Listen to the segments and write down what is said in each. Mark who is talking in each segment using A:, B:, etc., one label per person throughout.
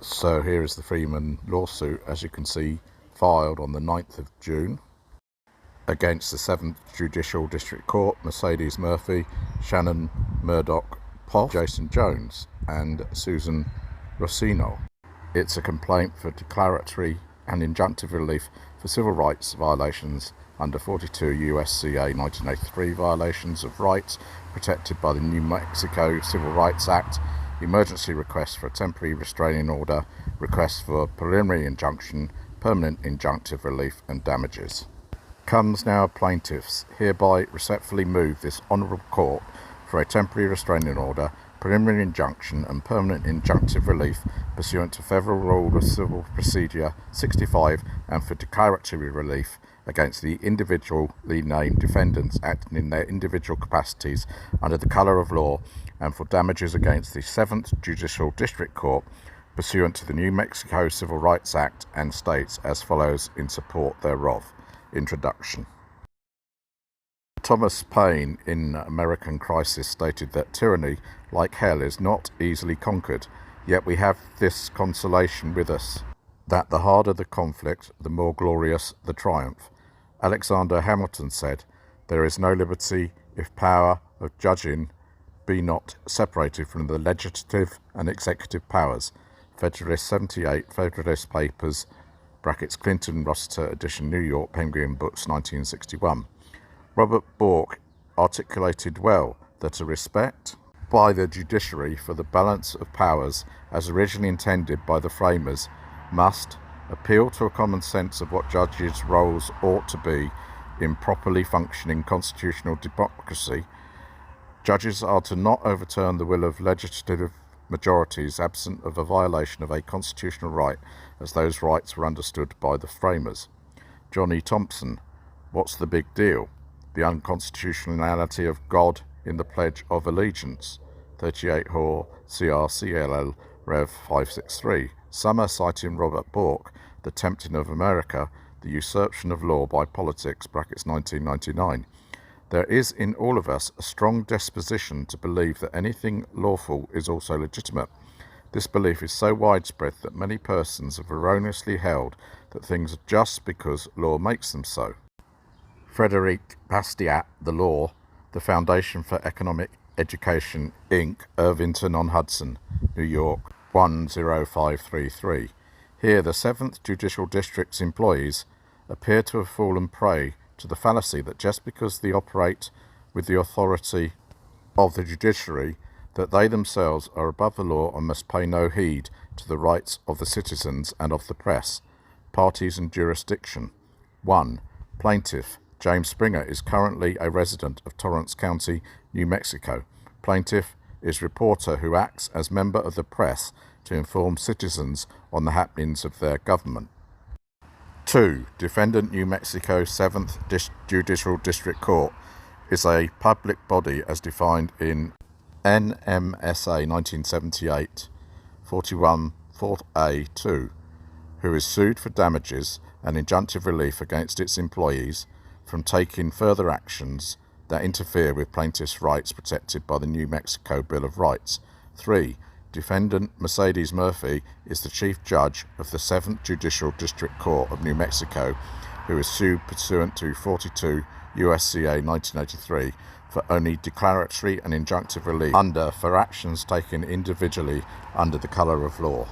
A: So here is the Freeman lawsuit, as you can see, filed on the 9th of June against the 7th Judicial District Court, Mercedes Murphy, Shannon Murdoch Poff, Jason Jones and Susan Rossino. It's a complaint for declaratory and injunctive relief for civil rights violations under 42 U.S.C.A. 1983 violations of rights protected by the New Mexico Civil Rights Act, emergency request for a temporary restraining order, request for preliminary injunction, permanent injunctive relief and damages. Comes now plaintiffs hereby respectfully move this Honourable Court for a temporary restraining order, preliminary injunction and permanent injunctive relief pursuant to Federal Rule of Civil Procedure 65 and for declaratory relief against the individually named defendants acting in their individual capacities under the colour of law and for damages against the 7th Judicial District Court pursuant to the New Mexico Civil Rights Act and states as follows in support thereof. Introduction. Thomas Paine in American Crisis stated that tyranny, like hell, is not easily conquered, yet we have this consolation with us, that the harder the conflict, the more glorious the triumph. Alexander Hamilton said, "There is no liberty if power of judging be not separated from the legislative and executive powers." Federalist 78, Federalist Papers, brackets Clinton, Rossiter edition, New York, Penguin Books, 1961. Robert Bork articulated well that a respect by the judiciary for the balance of powers as originally intended by the framers must appeal to a common sense of what judges' roles ought to be in properly functioning constitutional democracy. Judges are to not overturn the will of legislative majorities absent of a violation of a constitutional right as those rights were understood by the framers. Johnny Thompson, what's the big deal? The unconstitutionality of God in the Pledge of Allegiance, 38 Hor CRCLL Rev 563. Summer, citing Robert Bork, The Tempting of America, the Usurpation of Law by Politics, brackets 1999. There is in all of us a strong disposition to believe that anything lawful is also legitimate. This belief is so widespread that many persons have erroneously held that things are just because law makes them so. Frederic Bastiat, The Law, The Foundation for Economic Education, Inc., Irvington-on-Hudson, New York, 10533. Here, the 7th Judicial District's employees appear to have fallen prey to the fallacy that just because they operate with the authority of the judiciary, that they themselves are above the law and must pay no heed to the rights of the citizens and of the press. Parties and jurisdiction. 1. Plaintiff James Springer is currently a resident of Torrance County, New Mexico. Plaintiff is reporter who acts as member of the press to inform citizens on the happenings of their government. 2. Defendant New Mexico 7th Judicial District Court is a public body as defined in NMSA 1978 41 4A 2, who is sued for damages and injunctive relief against its employees from taking further actions that interfere with plaintiffs' rights protected by the New Mexico Bill of Rights. 3. Defendant Mercedes Murphy is the Chief Judge of the 7th Judicial District Court of New Mexico, who is sued pursuant to 42 U.S.C.A. 1983 for only declaratory and injunctive relief for actions taken individually under the colour of law.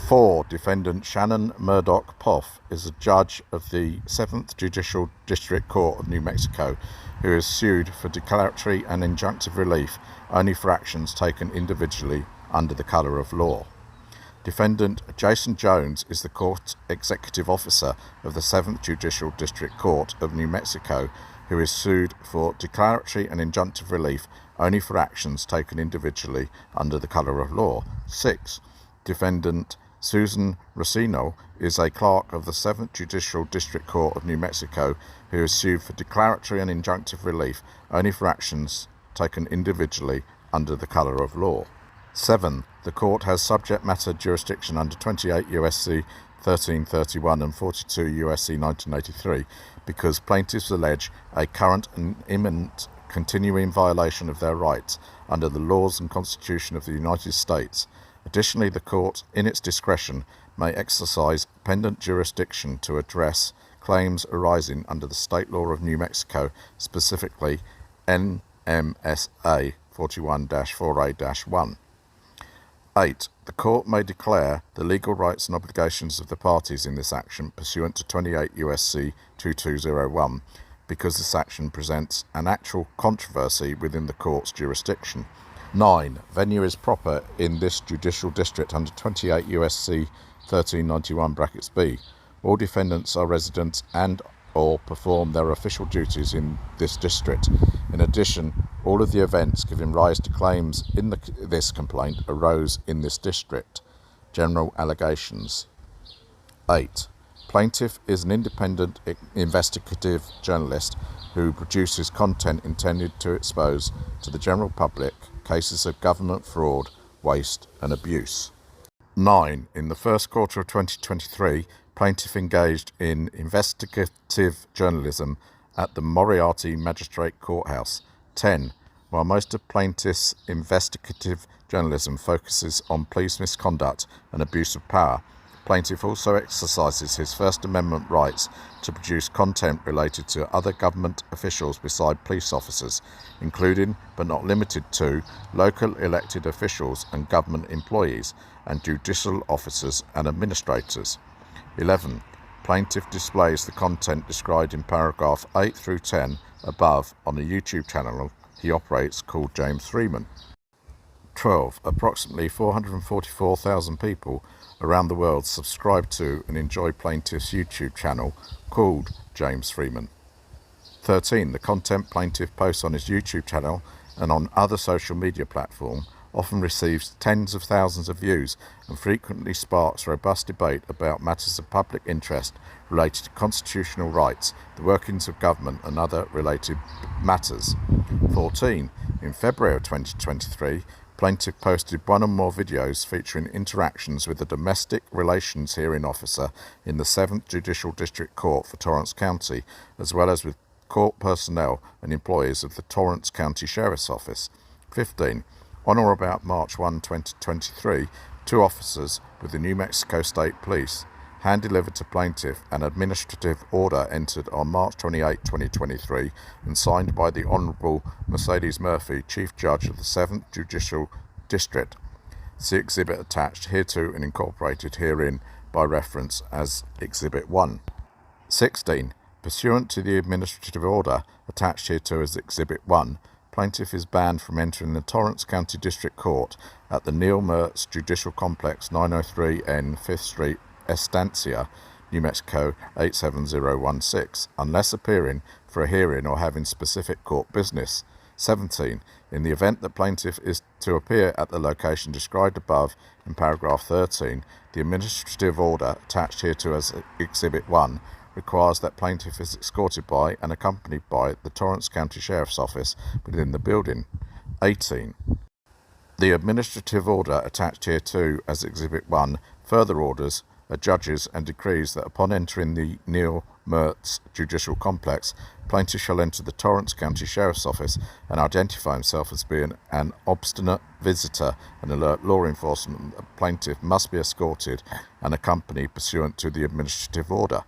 A: 4. Defendant Shannon Murdoch Poff is a judge of the 7th Judicial District Court of New Mexico, who is sued for declaratory and injunctive relief only for actions taken individually under the colour of law. Defendant Jason Jones is the court executive officer of the 7th Judicial District Court of New Mexico, who is sued for declaratory and injunctive relief only for actions taken individually under the colour of law. 6. Defendant Susan Rossino is a clerk of the 7th Judicial District Court of New Mexico, who is sued for declaratory and injunctive relief only for actions taken individually under the colour of law. 7. The court has subject matter jurisdiction under 28 U.S.C. 1331 and 42 U.S.C. 1983 because plaintiffs allege a current and imminent continuing violation of their rights under the laws and Constitution of the United States Additionally, the court, in its discretion, may exercise pendant jurisdiction to address claims arising under the state law of New Mexico, specifically NMSA 41-4A-1. 8. The court may declare the legal rights and obligations of the parties in this action pursuant to 28 U.S.C. 2201 because this action presents an actual controversy within the court's jurisdiction. 9. Venue is proper in this judicial district under 28 U.S.C. 1391(b). All defendants are residents and or perform their official duties in this district. In addition, all of the events giving rise to claims in this complaint arose in this district. General allegations. 8. Plaintiff is an independent investigative journalist who produces content intended to expose to the general public cases of government fraud, waste and abuse. 9. In the first quarter of 2023, plaintiff engaged in investigative journalism at the Moriarty Magistrate Courthouse. 10. While most of plaintiff's investigative journalism focuses on police misconduct and abuse of power, plaintiff also exercises his First Amendment rights to produce content related to other government officials beside police officers, including, but not limited to, local elected officials and government employees, and judicial officers and administrators. 11. Plaintiff displays the content described in paragraph 8 through 10 above on a YouTube channel he operates called James Freeman. 12. Approximately 444,000 people around the world subscribe to and enjoy plaintiff's YouTube channel called James Freeman. 13. The content plaintiff posts on his YouTube channel and on other social media platforms often receives tens of thousands of views and frequently sparks robust debate about matters of public interest related to constitutional rights, the workings of government and other related matters. 14. In February of 2023, plaintiff posted one or more videos featuring interactions with a domestic relations hearing officer in the 7th Judicial District Court for Torrance County, as well as with court personnel and employees of the Torrance County Sheriff's Office. 15. On or about March 1, 2023, 2 officers with the New Mexico State Police hand-delivered to plaintiff an administrative order entered on March 28, 2023 and signed by the Honourable Mercedes Murphy, Chief Judge of the 7th Judicial District. See exhibit attached hereto and incorporated herein by reference as Exhibit 1. 16. Pursuant to the administrative order attached hereto as Exhibit 1, plaintiff is banned from entering the Torrance County District Court at the Neil Mertz Judicial Complex, 903N 5th Street, Estancia, New Mexico 87016, unless appearing for a hearing or having specific court business. 17. In the event that plaintiff is to appear at the location described above in paragraph 13, the administrative order attached hereto as Exhibit 1 requires that plaintiff is escorted by and accompanied by the Torrance County Sheriff's Office within the building. 18. The administrative order attached hereto as Exhibit 1 further orders, judges and decrees that upon entering the Neil Mertz Judicial Complex, plaintiff shall enter the Torrance County Sheriff's Office and identify himself as being an obstinate visitor and alert law enforcement that plaintiff must be escorted and accompanied pursuant to the administrative order.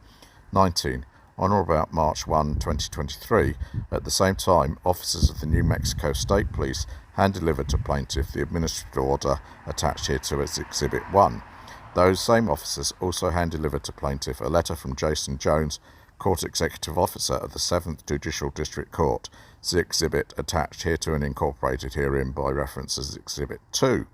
A: 19. On or about March 1, 2023, at the same time, officers of the New Mexico State Police hand-delivered to plaintiff the administrative order attached hereto as Exhibit 1. Those same officers also hand-delivered to plaintiff a letter from Jason Jones, Court Executive Officer of the 7th Judicial District Court. See exhibit attached hereto and incorporated herein by reference as Exhibit 2.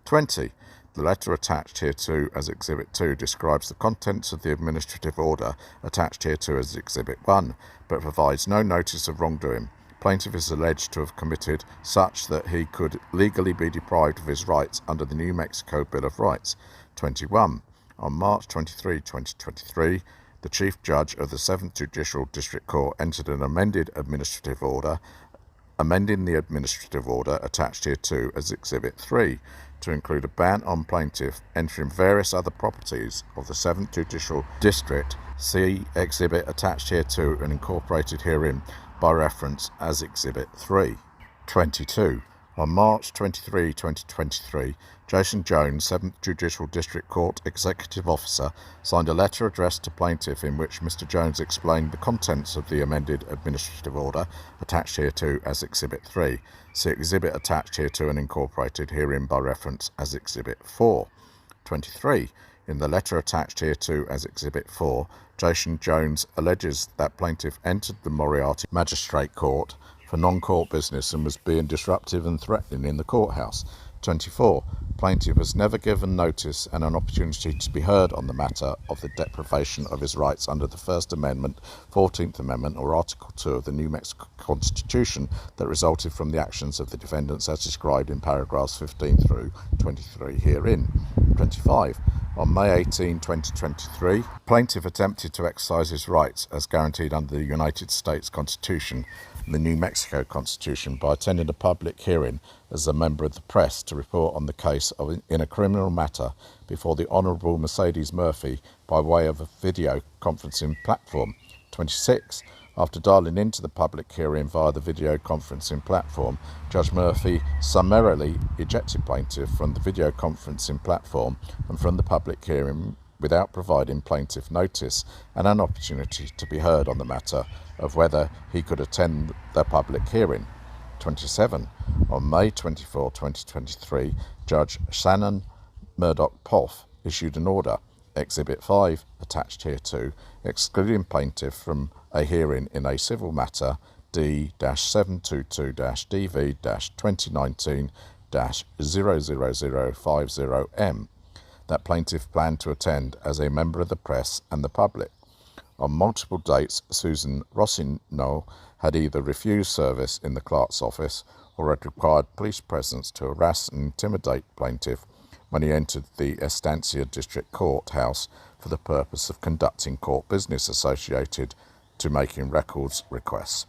A: 20. The letter attached hereto as Exhibit 2 describes the contents of the administrative order attached hereto as Exhibit 1, but provides no notice of wrongdoing. Plaintiff is alleged to have committed such that he could legally be deprived of his rights under the New Mexico Bill of Rights. 21. On March 23, 2023, the Chief Judge of the 7th Judicial District Court entered an amended administrative order, amending the administrative order attached hereto as Exhibit 3 to include a ban on plaintiff entering various other properties of the 7th Judicial District. See exhibit attached hereto and incorporated herein by reference as Exhibit 3. 22. On March 23, 2023, Jason Jones, 7th Judicial District Court Executive Officer, signed a letter addressed to plaintiff in which Mr. Jones explained the contents of the amended administrative order attached hereto as Exhibit 3. See Exhibit attached hereto and incorporated herein by reference as Exhibit 4. 23. In the letter attached hereto as Exhibit 4, Jason Jones alleges that plaintiff entered the Moriarty Magistrate Court for non-court business and was being disruptive and threatening in the courthouse. 24. Plaintiff was never given notice and an opportunity to be heard on the matter of the deprivation of his rights under the First Amendment, 14th Amendment or Article 2 of the New Mexico Constitution that resulted from the actions of the defendants as described in paragraphs 15 through 23 herein. 25. On May 18, 2023, plaintiff attempted to exercise his rights as guaranteed under the United States Constitution and the New Mexico Constitution by attending a public hearing as a member of the press to report on the case in a criminal matter before the Honourable Mercedes Murphy by way of a video conferencing platform. 26. After dialing into the public hearing via the video conferencing platform, Judge Murphy summarily ejected plaintiff from the video conferencing platform and from the public hearing without providing plaintiff notice and an opportunity to be heard on the matter of whether he could attend the public hearing. 27. On May 24, 2023, Judge Shannon Murdoch-Poff issued an order, Exhibit 5, attached hereto, excluding plaintiff from a hearing in a civil matter D-722-DV-2019-00050M that plaintiff planned to attend as a member of the press and the public. On multiple dates, Susan Rossignol had either refused service in the clerk's office or had required police presence to harass and intimidate plaintiff when he entered the Estancia District Courthouse for the purpose of conducting court business associated to making records requests.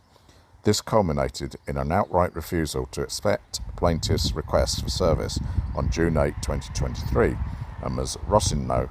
A: This culminated in an outright refusal to accept plaintiff's request for service on June 8, 2023, and Ms. Rossignol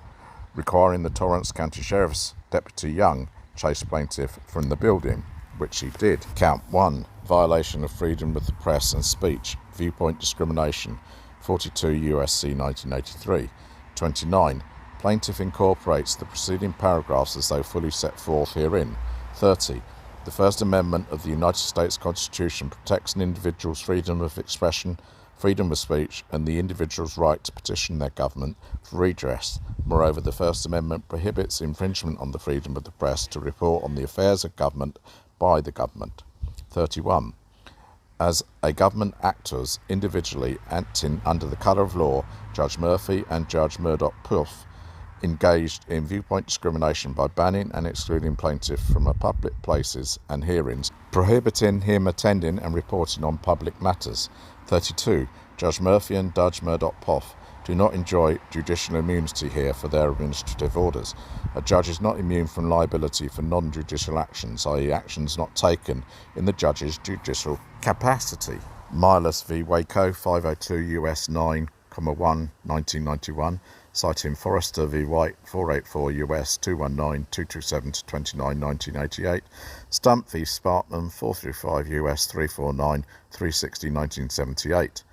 A: requiring the Torrance County Sheriff's Deputy Young chase plaintiff from the building, which he did. Count 1. Violation of freedom of the press and speech, viewpoint discrimination, 42 U.S.C. 1983. 29. Plaintiff incorporates the preceding paragraphs as though fully set forth herein. 30. The First Amendment of the United States Constitution protects an individual's freedom of expression, freedom of speech, and the individual's right to petition their government for redress. Moreover, the First Amendment prohibits infringement on the freedom of the press to report on the affairs of government by the government. 31. As a government actors individually acting under the colour of law, Judge Murphy and Judge Murdoch-Poff engaged in viewpoint discrimination by banning and excluding plaintiff from public places and hearings, prohibiting him attending and reporting on public matters. 32. Judge Murphy and Judge Murdoch-Poff do not enjoy judicial immunity here for their administrative orders. A judge is not immune from liability for non-judicial actions, i.e. actions not taken in the judge's judicial capacity. Milas v. Waco, 502 U.S. 9, 1, 1991, citing Forrester v. White, 484 U.S. 219, 227-29, 1988, Stump v. Sparkman, 435 U.S. 349, 360, 1978.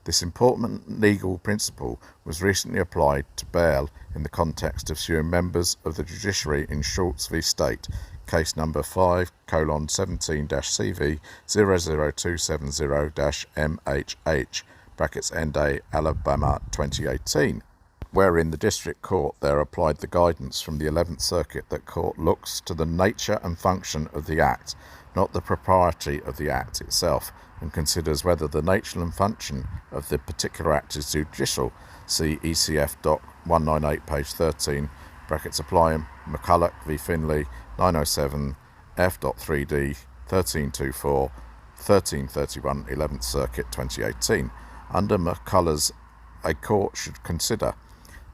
A: This important legal principle was recently applied to bail in the context of suing members of the judiciary in Schultz v. State, case number 5:17-CV 00270-MHH, brackets NDA, Alabama 2018, wherein the District Court there applied the guidance from the 11th Circuit that court looks to the nature and function of the Act, not the propriety of the Act itself, and considers whether the nature and function of the particular Act is judicial. See ECF Doc 198, page 13, brackets applying McCulloch v. Finley, 907, F.3D, 1324, 1331, 11th Circuit, 2018. Under McCullough's, a court should consider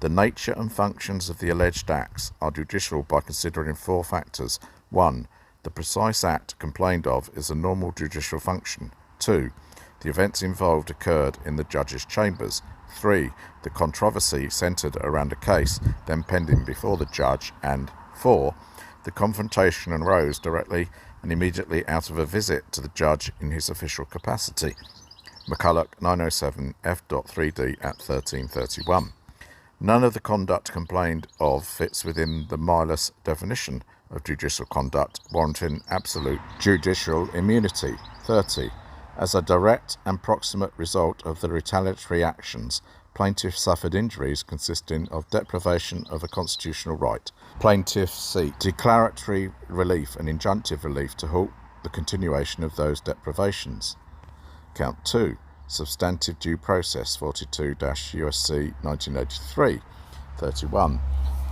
A: the nature and functions of the alleged acts are judicial by considering 4 factors. 1. The precise act complained of is a normal judicial function. 2. The events involved occurred in the judge's chambers. 3. The controversy centred around a case then pending before the judge. And 4. The confrontation arose directly and immediately out of a visit to the judge in his official capacity. McCulloch 907 F.3D at 1331. None of the conduct complained of fits within the Milas definition of judicial conduct, warranting absolute judicial immunity. 30. As a direct and proximate result of the retaliatory actions, plaintiff suffered injuries consisting of deprivation of a constitutional right. Plaintiff seek declaratory relief and injunctive relief to halt the continuation of those deprivations. Count 2. Substantive due process 42-USC 1983. 31.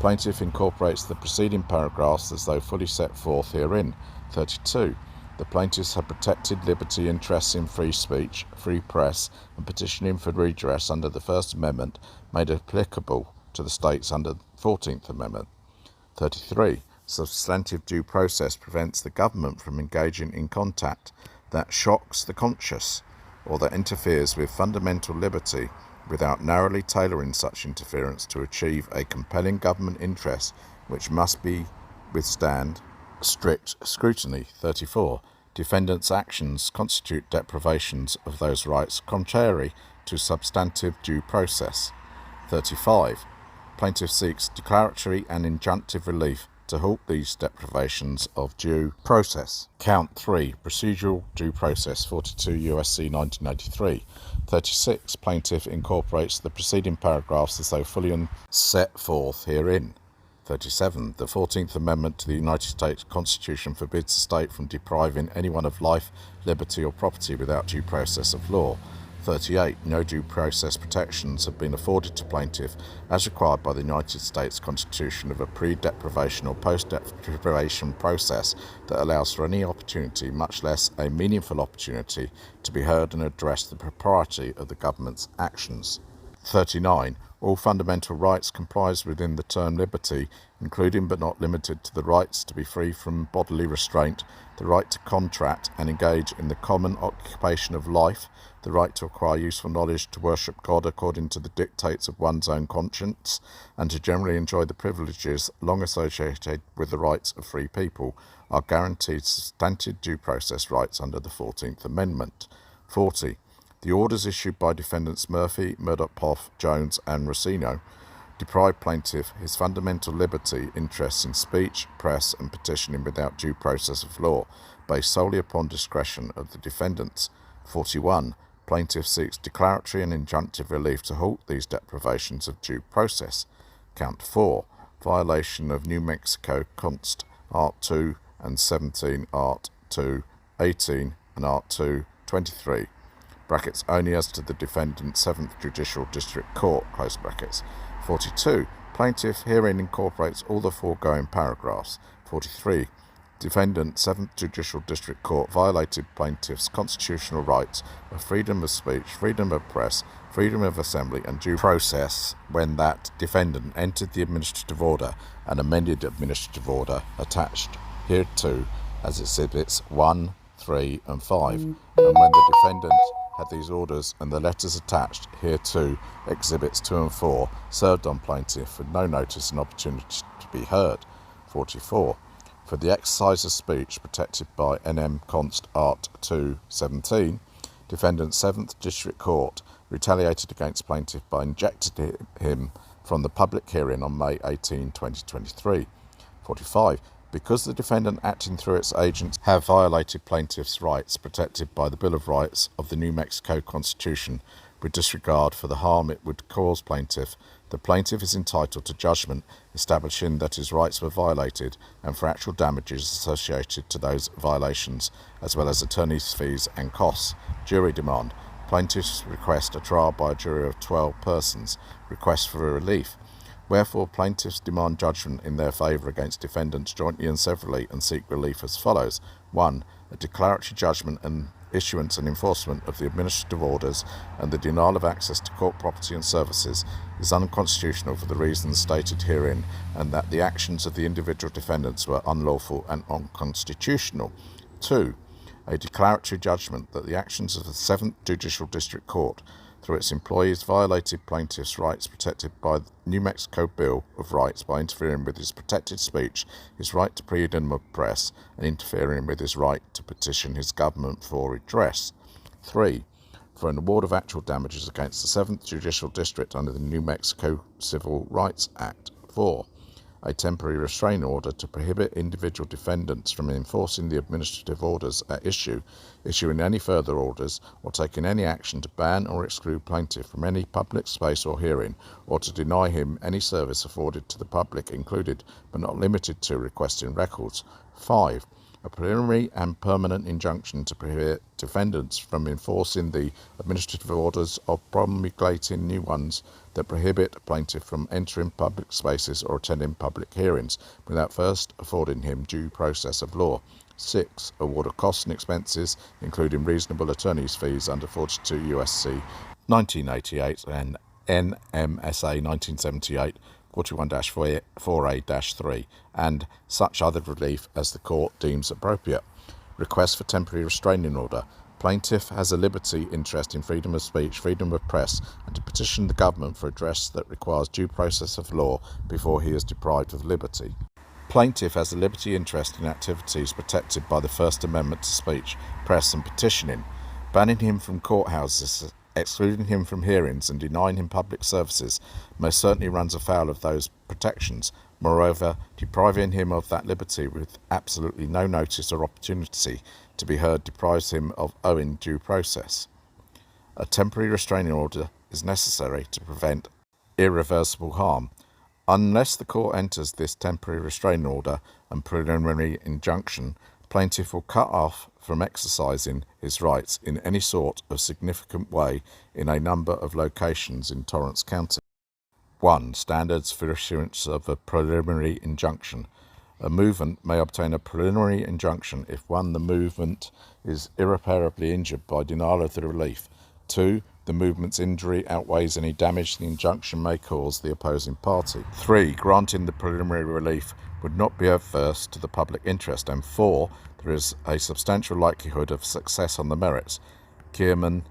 A: Plaintiff incorporates the preceding paragraphs as though fully set forth herein. 32. The plaintiffs have protected liberty interests in free speech, free press, and petitioning for redress under the First Amendment made applicable to the states under the 14th Amendment. 33. Substantive due process prevents the government from engaging in contact that shocks the conscience or that interferes with fundamental liberty without narrowly tailoring such interference to achieve a compelling government interest which must withstand strict scrutiny. 34. Defendants' actions constitute deprivations of those rights contrary to substantive due process. 35. Plaintiff seeks declaratory and injunctive relief to halt these deprivations of due process. Count 3. Procedural due process 42 USC 1983. 36. Plaintiff incorporates the preceding paragraphs as though fully set forth herein. 37. The 14th Amendment to the United States Constitution forbids the state from depriving anyone of life, liberty or property without due process of law. 38. No due process protections have been afforded to plaintiff as required by the United States Constitution of a pre-deprivation or post-deprivation process that allows for any opportunity, much less a meaningful opportunity, to be heard and address the propriety of the government's actions. 39. All fundamental rights comprised within the term liberty, including but not limited to the rights to be free from bodily restraint, the right to contract and engage in the common occupation of life, the right to acquire useful knowledge, to worship God according to the dictates of one's own conscience, and to generally enjoy the privileges long associated with the rights of free people, are guaranteed substantive due process rights under the 14th Amendment. 40. The orders issued by defendants Murphy, Murdoch-Poff, Jones and Rossino deprive plaintiff his fundamental liberty, interests in speech, press and petitioning without due process of law, based solely upon discretion of the defendants. 41. Plaintiff seeks declaratory and injunctive relief to halt these deprivations of due process. Count 4. Violation of New Mexico Const. Art 2 and 17, Art 2, 18 and Art 2, 23. Brackets only as to the defendant 7th Judicial District Court, close brackets. 42. Plaintiff herein incorporates all the foregoing paragraphs. 43. Defendant 7th Judicial District Court violated plaintiff's constitutional rights of freedom of speech, freedom of press, freedom of assembly and due process when that defendant entered the administrative order and amended administrative order attached hereto as exhibits 1, 3 and 5, and when the defendant had these orders and the letters attached hereto, exhibits 2 and 4, served on plaintiff with no notice and opportunity to be heard. 44. For the exercise of speech protected by NM Const. Art 2, 17, defendant 7th District Court retaliated against plaintiff by ejecting him from the public hearing on May 18, 2023. 45. Because the defendant acting through its agents have violated plaintiff's rights protected by the Bill of Rights of the New Mexico Constitution with disregard for the harm it would cause plaintiff, the plaintiff is entitled to judgment establishing that his rights were violated and for actual damages associated to those violations, as well as attorney's fees and costs. Jury demand. Plaintiffs request a trial by a jury of 12 persons. Request for a relief. Wherefore, plaintiffs demand judgment in their favour against defendants jointly and severally and seek relief as follows. 1. A declaratory judgment and issuance and enforcement of the administrative orders and the denial of access to court property and services is unconstitutional for the reasons stated herein, and that the actions of the individual defendants were unlawful and unconstitutional. 2. A declaratory judgment that the actions of the 7th Judicial District Court through its employees violated plaintiff's rights protected by the New Mexico Bill of Rights by interfering with his protected speech, his right to freedom of press, and interfering with his right to petition his government for redress. 3. for an award of actual damages against the 7th Judicial District under the New Mexico Civil Rights Act. 4. A temporary restraining order to prohibit individual defendants from enforcing the administrative orders at issue, issuing any further orders, or taking any action to ban or exclude plaintiff from any public space or hearing, or to deny him any service afforded to the public, included but not limited to requesting records. 5. A preliminary and permanent injunction to prohibit defendants from enforcing the administrative orders or promulgating new ones that prohibit a plaintiff from entering public spaces or attending public hearings without first affording him due process of law. 6. Award of costs and expenses, including reasonable attorney's fees under 42 U.S.C. 1988 and NMSA 1978, 41-4A-3, and such other relief as the court deems appropriate. Request for temporary restraining order. Plaintiff has a liberty interest in freedom of speech, freedom of press, and to petition the government for redress that requires due process of law before he is deprived of liberty. Plaintiff has a liberty interest in activities protected by the First Amendment to speech, press, and petitioning. Banning him from courthouses, excluding him from hearings, and denying him public services most certainly runs afoul of those protections. Moreover, depriving him of that liberty with absolutely no notice or opportunity to be heard deprives him of owing due process. A temporary restraining order is necessary to prevent irreversible harm. Unless the court enters this temporary restraining order and preliminary injunction, plaintiff will cut off from exercising his rights in any sort of significant way in a number of locations in Torrance County. 1. Standards for issuance of a preliminary injunction. A movement may obtain a preliminary injunction if 1. The movement is irreparably injured by denial of the relief. 2. The movement's injury outweighs any damage the injunction may cause the opposing party. 3. Granting the preliminary relief would not be adverse to the public interest. And 4. There is a substantial likelihood of success on the merits. Kierman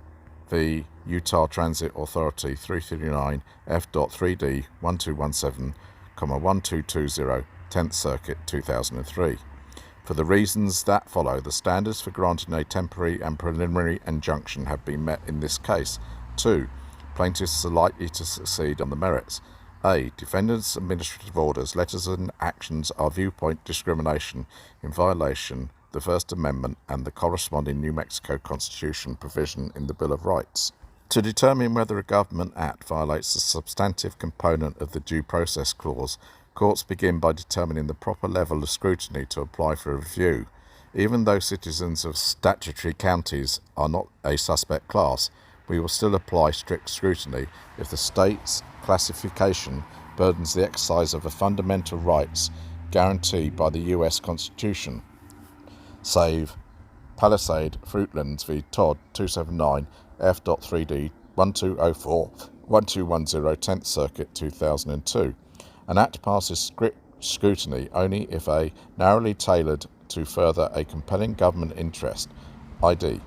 A: v. Utah Transit Authority 339 F.3D 1217, 1220, 10th Circuit 2003. For the reasons that follow, the standards for granting a temporary and preliminary injunction have been met in this case. 2. Plaintiffs are likely to succeed on the merits. A. Defendants' administrative orders, letters and actions are viewpoint discrimination in violation of the First Amendment and the corresponding New Mexico Constitution provision in the Bill of Rights. To determine whether a government act violates the substantive component of the Due Process Clause, courts begin by determining the proper level of scrutiny to apply for a review. Even though citizens of statutory counties are not a suspect class, we will still apply strict scrutiny if the state's classification burdens the exercise of a fundamental rights guaranteed by the U.S. Constitution. Save Palisade Fruitlands v. Todd 279 F.3D 1204 1210 10th Circuit 2002. An act passes strict scrutiny only if a narrowly tailored to further a compelling government interest, i.d.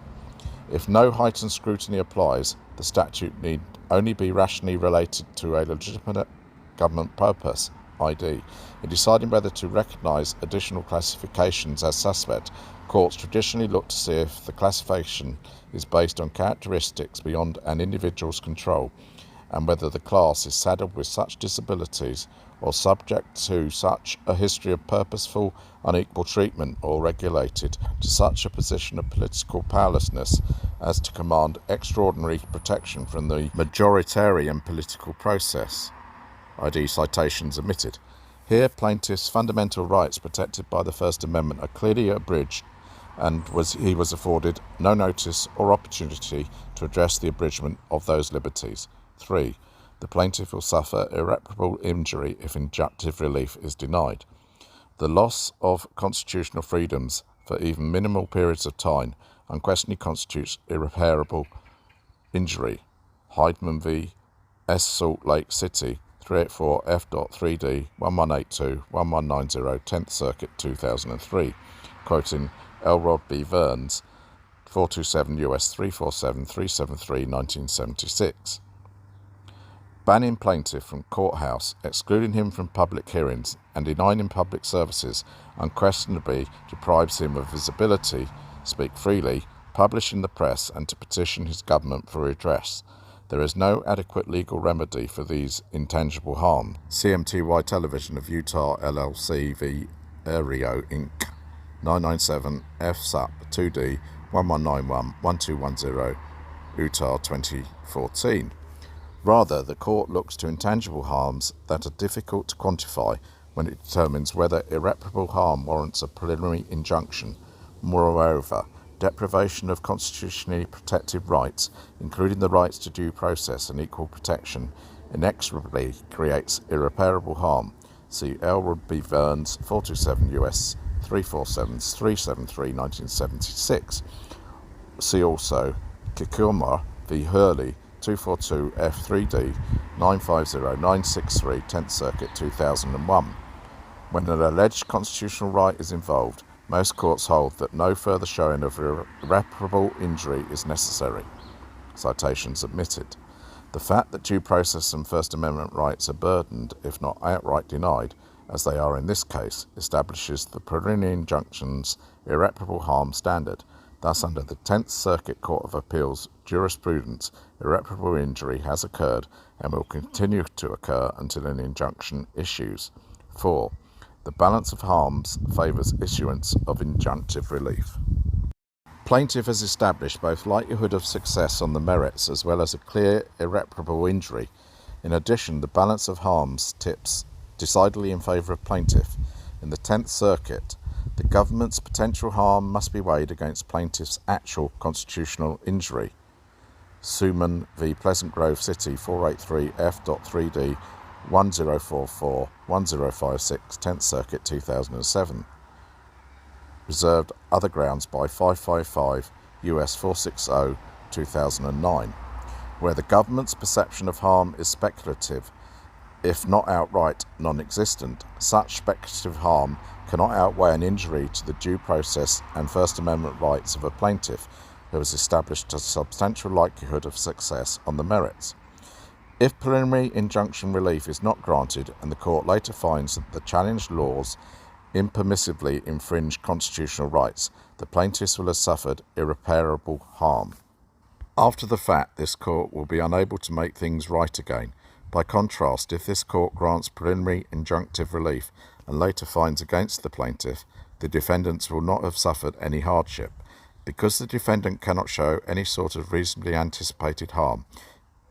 A: If no heightened scrutiny applies, the statute need only be rationally related to a legitimate government purpose, i.d. In deciding whether to recognise additional classifications as suspect, courts traditionally look to see if the classification is based on characteristics beyond an individual's control, and whether the class is saddled with such disabilities or subject to such a history of purposeful unequal treatment or regulated to such a position of political powerlessness as to command extraordinary protection from the majoritarian political process, i.d. citations omitted. Here, plaintiff's fundamental rights protected by the First Amendment are clearly abridged, and he was afforded no notice or opportunity to address the abridgment of those liberties. 3. The plaintiff will suffer irreparable injury if injunctive relief is denied. The loss of constitutional freedoms for even minimal periods of time unquestionably constitutes irreparable injury. Heidman v. S. Salt Lake City 384 F.3D 1182 1190 10th Circuit 2003, quoting Elrod B. Verns 427 U.S. 347 373 1976. Banning plaintiff from courthouse, excluding him from public hearings, and denying him public services unquestionably deprives him of his ability to speak freely, publish in the press, and to petition his government for redress. There is no adequate legal remedy for these intangible harms. CMTY Television of Utah LLC v. Aereo Inc. 997 F.SUP 2D 1191 1210 Utah 2014. Rather, the court looks to intangible harms that are difficult to quantify when it determines whether irreparable harm warrants a preliminary injunction. Moreover, deprivation of constitutionally protected rights, including the rights to due process and equal protection, inexorably creates irreparable harm. See Elwood v. Burns, 427 U.S. 347 373 1976. See also Kikuma v. Hurley, 242 F3D 950963 10th Circuit 2001. When an alleged constitutional right is involved, most courts hold that no further showing of irreparable injury is necessary. Citations omitted. The fact that due process and First Amendment rights are burdened, if not outright denied, as they are in this case, establishes the preliminary injunction's irreparable harm standard. Thus, under the 10th Circuit Court of Appeals jurisprudence, irreparable injury has occurred and will continue to occur until an injunction issues. 4. The balance of harms favours issuance of injunctive relief. Plaintiff has established both likelihood of success on the merits as well as a clear irreparable injury. In addition, the balance of harms tips decidedly in favour of plaintiff. In the 10th Circuit, the government's potential harm must be weighed against plaintiff's actual constitutional injury. Suman v. Pleasant Grove City, 483 F.3D 1044 1056, 10th Circuit 2007. Reserved other grounds by 555 U.S. 460 2009, where the government's perception of harm is speculative, if not outright non-existent. Such speculative harm cannot outweigh an injury to the due process and First Amendment rights of a plaintiff who has established a substantial likelihood of success on the merits. If preliminary injunction relief is not granted and the court later finds that the challenged laws impermissibly infringe constitutional rights, the plaintiffs will have suffered irreparable harm. After the fact, this court will be unable to make things right again. By contrast, if this court grants preliminary injunctive relief and later finds against the plaintiff, the defendants will not have suffered any hardship. Because the defendant cannot show any sort of reasonably anticipated harm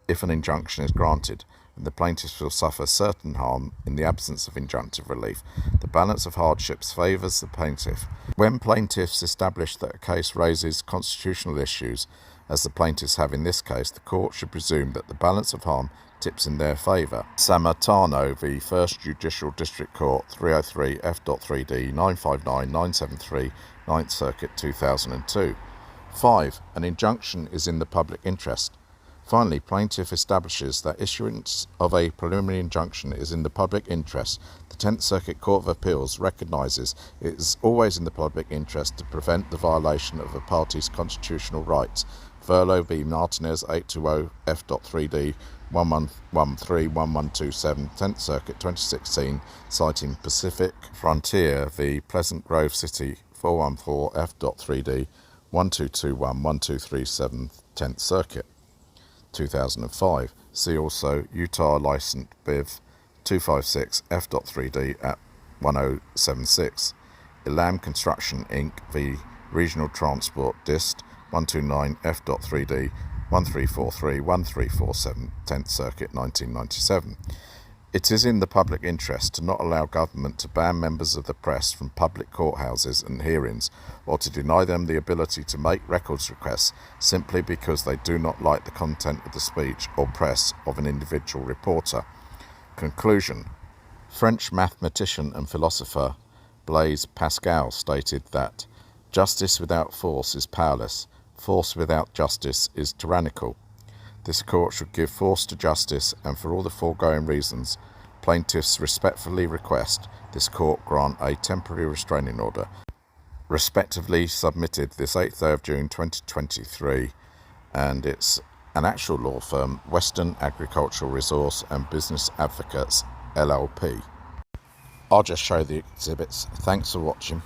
A: if an injunction is granted, and the plaintiffs will suffer certain harm in the absence of injunctive relief, the balance of hardships favours the plaintiff. When plaintiffs establish that a case raises constitutional issues, as the plaintiffs have in this case, the court should presume that the balance of harm tips in their favour. Samartano v. First Judicial District Court, 303 F.3D 959 973, 9th Circuit 2002. 5. An injunction is in the public interest. Finally, plaintiff establishes that issuance of a preliminary injunction is in the public interest. The 10th Circuit Court of Appeals recognises it is always in the public interest to prevent the violation of a party's constitutional rights. Verlo v. Martinez, 820 F.3D 1113 1127, 10th Circuit 2016, citing Pacific Frontier v. Pleasant Grove City, 414 F.3D 1221 1237, 10th Circuit 2005. See also Utah Licensed Biv 256 F.3D at 1076. Elam Construction Inc. v. Regional Transport Dist 129 F.3D 1343 1347, 10th Circuit 1997. It is in the public interest to not allow government to ban members of the press from public courthouses and hearings, or to deny them the ability to make records requests simply because they do not like the content of the speech or press of an individual reporter. Conclusion. French mathematician and philosopher Blaise Pascal stated that justice without force is powerless, force without justice is tyrannical. This court should give force to justice, and for all the foregoing reasons, plaintiffs respectfully request this court grant a temporary restraining order, respectively submitted this 8th day of June 2023, and it's an actual law firm, Western Agricultural Resource and Business Advocates, LLP. I'll just show the exhibits. Thanks for watching.